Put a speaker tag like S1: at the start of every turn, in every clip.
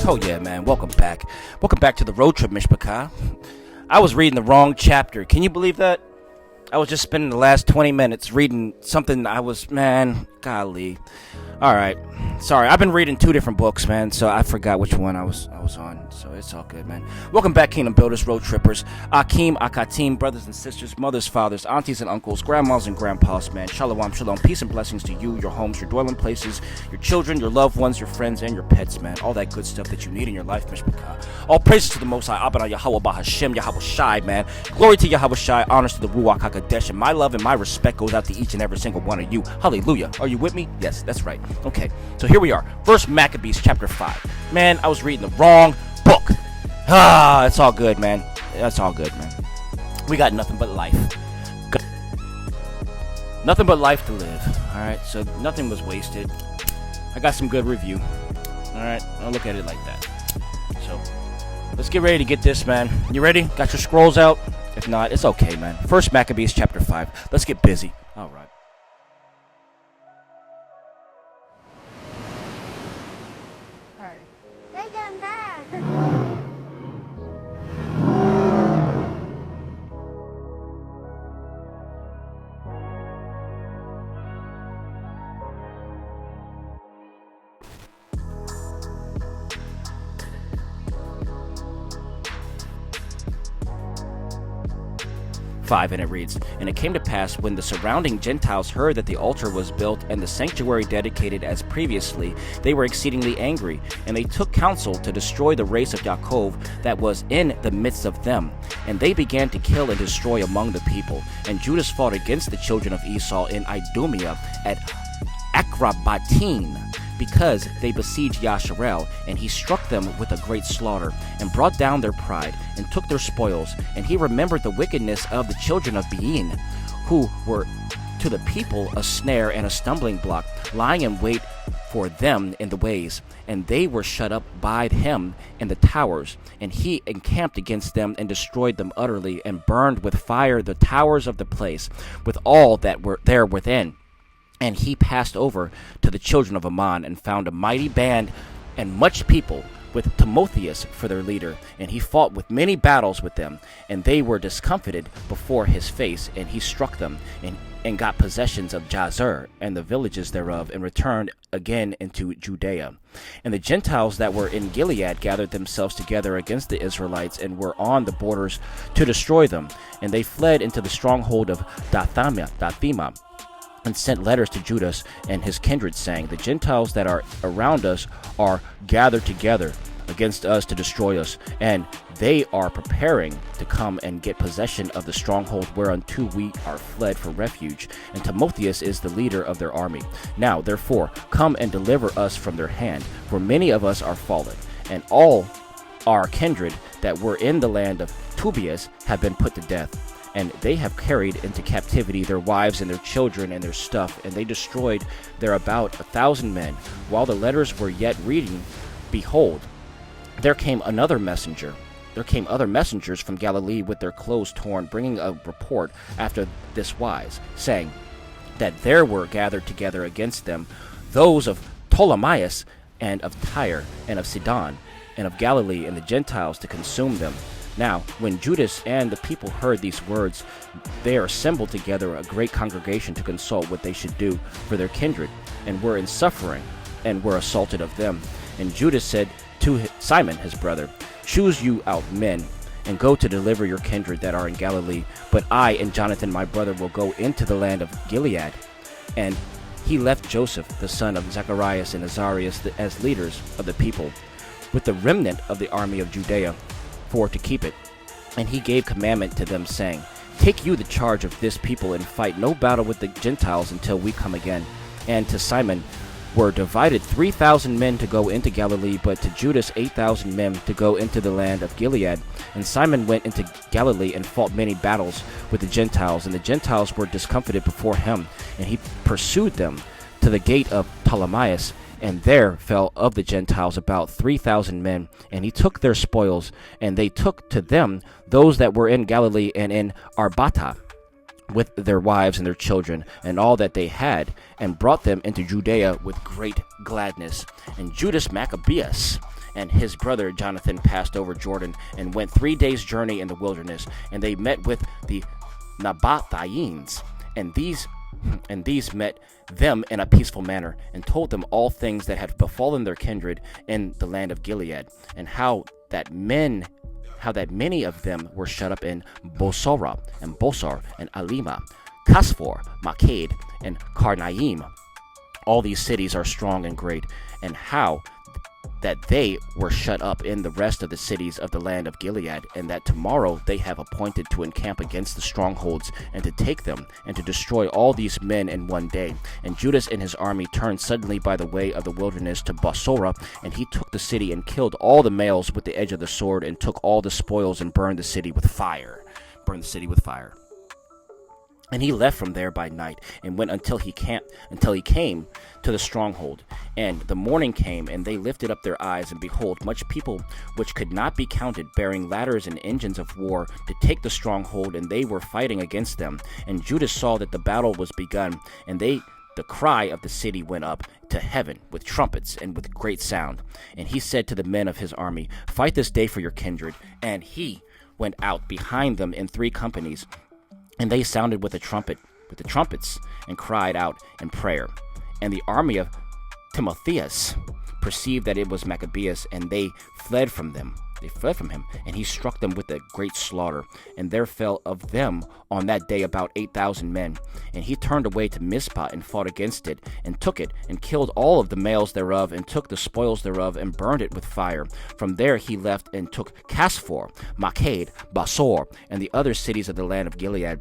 S1: Oh yeah, man. Welcome back. Welcome back to the road trip, Mishpachah. I was reading the wrong chapter. Can you believe that? I was just spending the last 20 minutes reading something golly. All right. Sorry, I've been reading two different books, man, so I forgot which one I was on, so it's all good, man. Welcome back, Kingdom Builders, Road Trippers, Akim, Akatim, brothers and sisters, mothers, fathers, aunties and uncles, grandmas and grandpas, man. Shalom, shalom, peace and blessings to you, your homes, your dwelling places, your children, your loved ones, your friends, and your pets, man. All that good stuff that you need in your life, Mishpachah. All praises to the Most High, Abba Yahweh Bahashem, Yahweh Shai, man. Glory to Yahweh Shai, honors to the Ruach HaKodesh, and my love and my respect goes out to each and every single one of you. Hallelujah. Are you with me? Yes, that's right. Okay, so here we are. First Maccabees chapter 5. Man, I was reading the wrong book. It's all good, man. That's all good, man. We got nothing but life. Nothing but life to live. Alright, so nothing was wasted. I got some good review. Alright, I'll look at it like that. So, let's get ready to get this, man. You ready? Got your scrolls out? If not, it's okay, man. First Maccabees chapter 5. Let's get busy. Alright. And it reads, "And it came to pass, when the surrounding Gentiles heard that the altar was built and the sanctuary dedicated as previously, they were exceedingly angry, and they took counsel to destroy the race of Yaakov that was in the midst of them. And they began to kill and destroy among the people. And Judas fought against the children of Esau in Idumea at Akrabatim, because they besieged Yahsher'al, and he struck them with a great slaughter, and brought down their pride, and took their spoils. And he remembered the wickedness of the children of Bein, who were to the people a snare and a stumbling block, lying in wait for them in the ways. And they were shut up by him in the towers. And he encamped against them, and destroyed them utterly, and burned with fire the towers of the place, with all that were there within. And he passed over to the children of Ammon, and found a mighty band and much people, with Timotheus for their leader. And he fought with many battles with them, and they were discomfited before his face. And he struck them, and got possessions of Jazer and the villages thereof, and returned again into Judea. And the Gentiles that were in Gilead gathered themselves together against the Israelites, and were on the borders to destroy them. And they fled into the stronghold of Dathema, and sent letters to Judas and his kindred, saying, The Gentiles that are around us are gathered together against us to destroy us, and they are preparing to come and get possession of the stronghold whereunto we are fled for refuge. And Timotheus is the leader of their army. Now, therefore, come and deliver us from their hand, for many of us are fallen, and all our kindred that were in the land of Tobias have been put to death. And they have carried into captivity their wives and their children and their stuff, and they destroyed there about 1,000 men. While the letters were yet reading, behold, there came other messengers from Galilee with their clothes torn, bringing a report after this wise, saying that there were gathered together against them those of Ptolemais, and of Tyre, and of Sidon, and of Galilee, and the Gentiles, to consume them. Now, when Judas and the people heard these words, they assembled together a great congregation to consult what they should do for their kindred, and were in suffering, and were assaulted of them. And Judas said to Simon his brother, Choose you out men, and go to deliver your kindred that are in Galilee, but I and Jonathan my brother will go into the land of Gilead. And he left Joseph the son of Zacharias and Azarias as leaders of the people, with the remnant of the army of Judea, for to keep it. And he gave commandment to them, saying, Take you the charge of this people, and fight no battle with the Gentiles until we come again. And to Simon were divided 3,000 men to go into Galilee, but to Judas 8,000 men to go into the land of Gilead. And Simon went into Galilee, and fought many battles with the Gentiles, and the Gentiles were discomfited before him. And he pursued them to the gate of Ptolemais, and there fell of the Gentiles about 3,000 men, and he took their spoils, and they took to them those that were in Galilee and in Arbatha, with their wives and their children, and all that they had, and brought them into Judea with great gladness. And Judas Maccabeus and his brother Jonathan passed over Jordan and went 3 days' journey in the wilderness, and they met with the Nabathaims, and these met them in a peaceful manner, and told them all things that had befallen their kindred in the land of Gilead, and how that many of them were shut up in Bosora and Bosor and Alima, Kasfor, Maked, and Karnaim. All these cities are strong and great, and how that they were shut up in the rest of the cities of the land of Gilead, and that tomorrow they have appointed to encamp against the strongholds, and to take them, and to destroy all these men in one day. And Judas and his army turned suddenly by the way of the wilderness to Bosora, and he took the city and killed all the males with the edge of the sword, and took all the spoils and burned the city with fire. And he left from there by night, and went until he came to the stronghold. And the morning came, and they lifted up their eyes, and behold, much people which could not be counted, bearing ladders and engines of war, to take the stronghold, and they were fighting against them. And Judas saw that the battle was begun, and the cry of the city went up to heaven with trumpets and with great sound. And he said to the men of his army, Fight this day for your kindred. And he went out behind them in 3 companies, and they sounded with the trumpets, and cried out in prayer. And the army of Timotheus perceived that it was Maccabees, and they fled from him, and he struck them with a great slaughter. And there fell of them on that day about 8,000 men. And he turned away to Mizpah, and fought against it, and took it, and killed all of the males thereof, and took the spoils thereof, and burned it with fire. From there he left, and took Kasfor, Maked, Basor, and the other cities of the land of Gilead.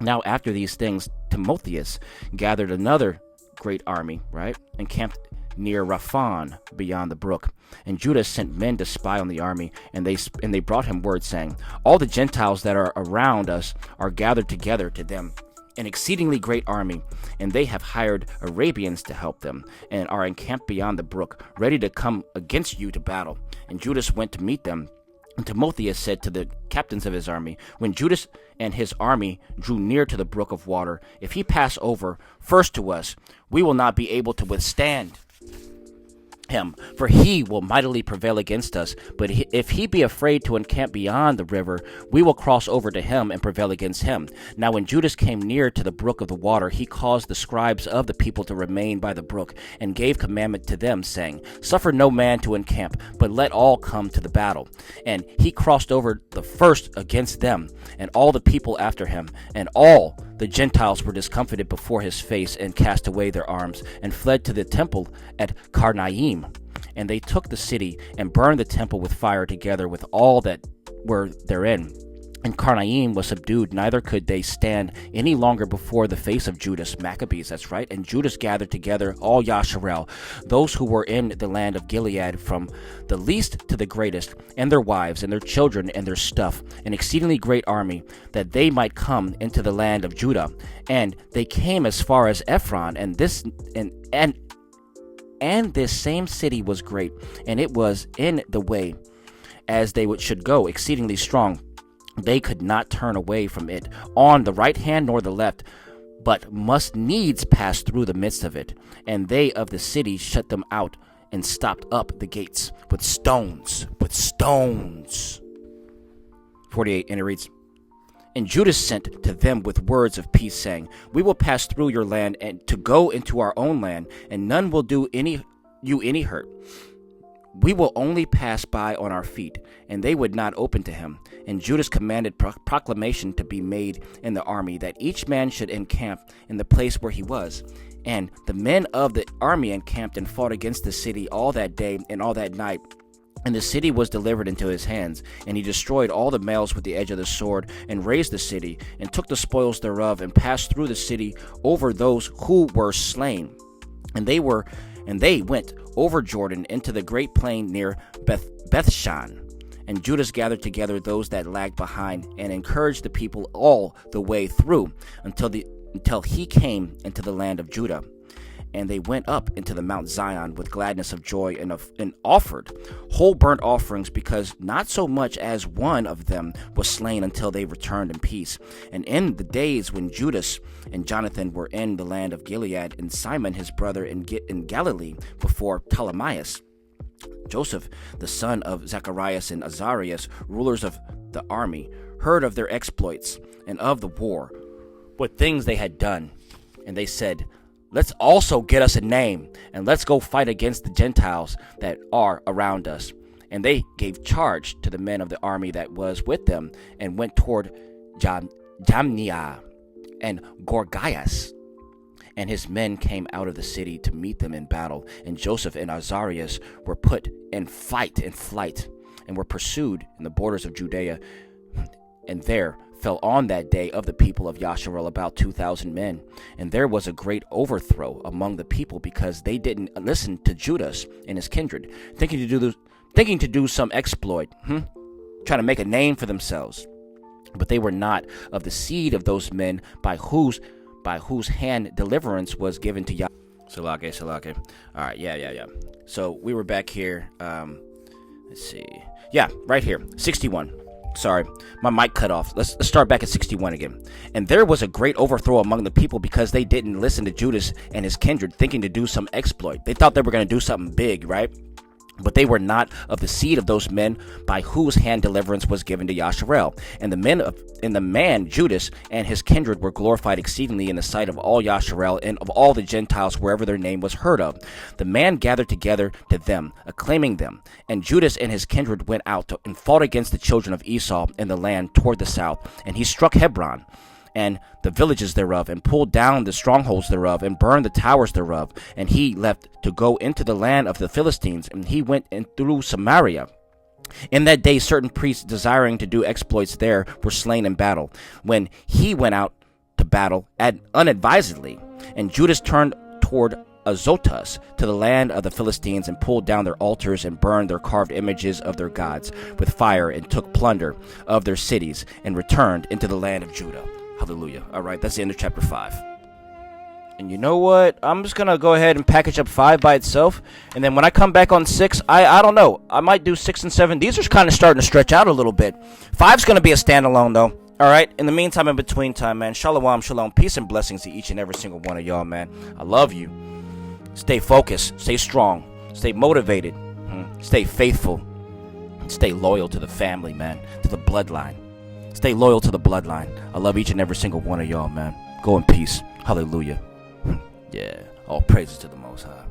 S1: Now after these things, Timotheus gathered another great army, and camped near Raphan beyond the brook. And Judas sent men to spy on the army, and they brought him word, saying, All the Gentiles that are around us are gathered together to them, an exceedingly great army, and they have hired Arabians to help them, and are encamped beyond the brook, ready to come against you to battle. And Judas went to meet them. And Timotheus said to the captains of his army, When Judas and his army drew near to the brook of water, if he pass over first to us, we will not be able to withstand him, for he will mightily prevail against us. But if he be afraid to encamp beyond the river, we will cross over to him and prevail against him. Now when Judas came near to the brook of the water, he caused the scribes of the people to remain by the brook, and gave commandment to them, saying, Suffer no man to encamp, but let all come to the battle. And he crossed over the first against them, and all the people after him, and all the Gentiles were discomfited before his face, and cast away their arms, and fled to the temple at Karnaim. And they took the city, and burned the temple with fire, together with all that were therein. And Karnaim was subdued, neither could they stand any longer before the face of Judas. Maccabees, that's right. And Judas gathered together all Yahsher'al, those who were in the land of Gilead, from the least to the greatest, and their wives, and their children, and their stuff, an exceedingly great army, that they might come into the land of Judah. And they came as far as Ephron, and this same city was great, and it was in the way as they should go, exceedingly strong. They could not turn away from it on the right hand nor the left, but must needs pass through the midst of it. And they of the city shut them out, and stopped up the gates with stones. 48, and it reads, And Judas sent to them with words of peace, saying, We will pass through your land, and to go into our own land, and none will do you any hurt. We will only pass by on our feet. And they would not open to him. And Judas commanded proclamation to be made in the army, that each man should encamp in the place where he was. And the men of the army encamped and fought against the city all that day and all that night. And the city was delivered into his hands, and he destroyed all the males with the edge of the sword, and razed the city, and took the spoils thereof, and passed through the city over those who were slain. And they went over Jordan into the great plain near Bethshan. And Judas gathered together those that lagged behind, and encouraged the people all the way through, until he came into the land of Judah. And they went up into the Mount Zion with gladness of joy, and offered whole burnt offerings, because not so much as one of them was slain until they returned in peace. And in the days when Judas and Jonathan were in the land of Gilead, and Simon his brother in Galilee before Ptolemais, Joseph, the son of Zacharias and Azarias, rulers of the army, heard of their exploits and of the war, what things they had done. And they said, let's also get us a name, and let's go fight against the Gentiles that are around us. And they gave charge to the men of the army that was with them, and went toward Jamnia and Gorgias. And his men came out of the city to meet them in battle. And Joseph and Azarias were put in flight, and were pursued in the borders of Judea. And there fell on that day of the people of Yahsher'al about 2,000 men. And there was a great overthrow among the people, because they didn't listen to Judas and his kindred, thinking to do some exploit, trying to make a name for themselves. But they were not of the seed of those men by whose hand deliverance was given to Yah. Salake. All right, yeah. So we were back here. Let's see. Yeah, right here, 61. Sorry, my mic cut off. Let's start back at 61 again. And there was a great overthrow among the people, because they didn't listen to Judas and his kindred, thinking to do some exploit. They thought they were going to do something big, right? But they were not of the seed of those men by whose hand deliverance was given to Yahsher'al. And the man Judas and his kindred were glorified exceedingly in the sight of all Yahsher'al and of all the Gentiles wherever their name was heard of. The man gathered together to them, acclaiming them. And Judas and his kindred went out and fought against the children of Esau in the land toward the south. And he struck Hebron and the villages thereof, and pulled down the strongholds thereof, and burned the towers thereof. And he left to go into the land of the Philistines, and he went in through Samaria. In that day certain priests desiring to do exploits there were slain in battle, when he went out to battle unadvisedly. And Judas turned toward Azotus to the land of the Philistines, and pulled down their altars, and burned their carved images of their gods with fire, and took plunder of their cities, and returned into the land of Judah. Hallelujah. All right, that's the end of chapter 5. And you know what? I'm just going to go ahead and package up 5 by itself. And then when I come back on 6, I don't know. I might do 6 and 7. These are kind of starting to stretch out a little bit. 5's going to be a standalone, though. All right? In the meantime, in between time, man, shalom, shalom, peace and blessings to each and every single one of y'all, man. I love you. Stay focused. Stay strong. Stay motivated. Stay faithful. Stay loyal to the family, man. To the bloodline. Stay loyal to the bloodline. I love each and every single one of y'all, man. Go in peace. Hallelujah. Yeah. All praises to the Most High.